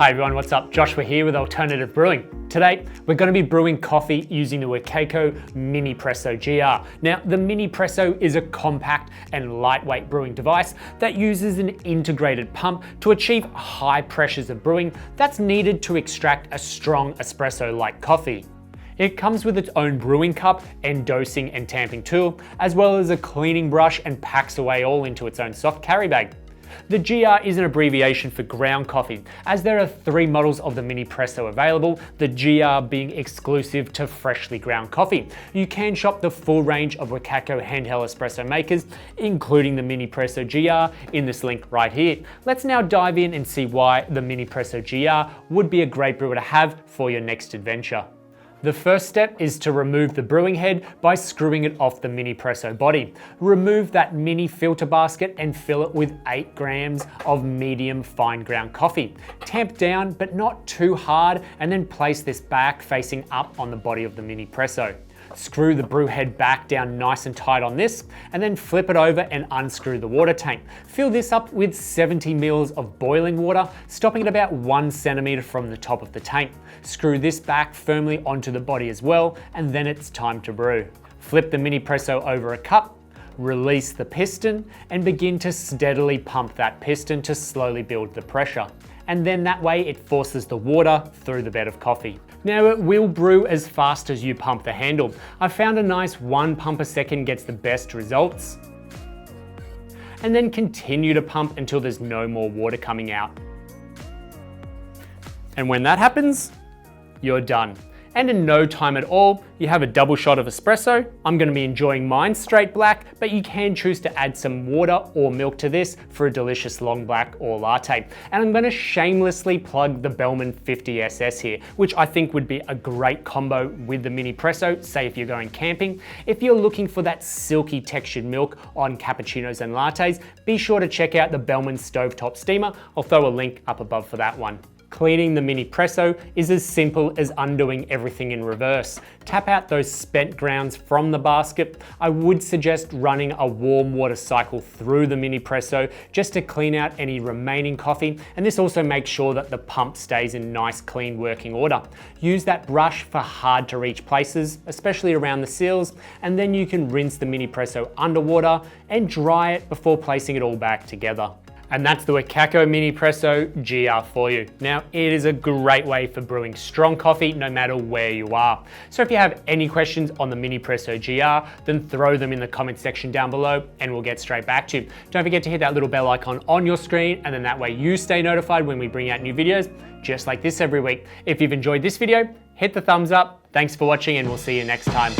Hi everyone, what's up? Joshua here with Alternative Brewing. Today, we're going to be brewing coffee using the Wacaco MiniPresso GR. Now, the MiniPresso is a compact and lightweight brewing device that uses an integrated pump to achieve high pressures of brewing that's needed to extract a strong espresso-like coffee. It comes with its own brewing cup and dosing and tamping tool, as well as a cleaning brush, and packs away all into its own soft carry bag. The GR is an abbreviation for ground coffee, as there are 3 models of the MiniPresso available, the GR being exclusive to freshly ground coffee. You can shop the full range of Wacaco handheld espresso makers, including the MiniPresso GR, in this link right here. Let's now dive in and see why the MiniPresso GR would be a great brewer to have for your next adventure. The first step is to remove the brewing head by screwing it off the MiniPresso body. Remove that mini filter basket and fill it with 8 grams of medium fine ground coffee. Tamp down but not too hard, and then place this back facing up on the body of the MiniPresso. Screw the brew head back down nice and tight on this, and then flip it over and unscrew the water tank. Fill this up with 70 mils of boiling water, stopping at about 1 centimeter from the top of the tank. Screw this back firmly onto the body as well, and then it's time to brew. Flip the MiniPresso over a cup, release the piston, and begin to steadily pump that piston to slowly build the pressure. And then that way it forces the water through the bed of coffee. Now, it will brew as fast as you pump the handle. I found a nice 1 pump a second gets the best results. And then continue to pump until there's no more water coming out. And when that happens, you're done. And in no time at all, you have a double shot of espresso. I'm going to be enjoying mine straight black, but you can choose to add some water or milk to this for a delicious long black or latte. And I'm going to shamelessly plug the Bellman 50SS here, which I think would be a great combo with the MiniPresso, say if you're going camping. If you're looking for that silky textured milk on cappuccinos and lattes, be sure to check out the Bellman Stovetop Steamer. I'll throw a link up above for that one. Cleaning the MiniPresso is as simple as undoing everything in reverse. Tap out those spent grounds from the basket. I would suggest running a warm water cycle through the MiniPresso just to clean out any remaining coffee, and this also makes sure that the pump stays in nice clean working order. Use that brush for hard to reach places, especially around the seals, and then you can rinse the MiniPresso underwater and dry it before placing it all back together. And that's the Wacaco MiniPresso GR for you. Now, it is a great way for brewing strong coffee no matter where you are. So if you have any questions on the MiniPresso GR, then throw them in the comment section down below and we'll get straight back to you. Don't forget to hit that little bell icon on your screen, and then that way you stay notified when we bring out new videos just like this every week. If you've enjoyed this video, hit the thumbs up. Thanks for watching, and we'll see you next time.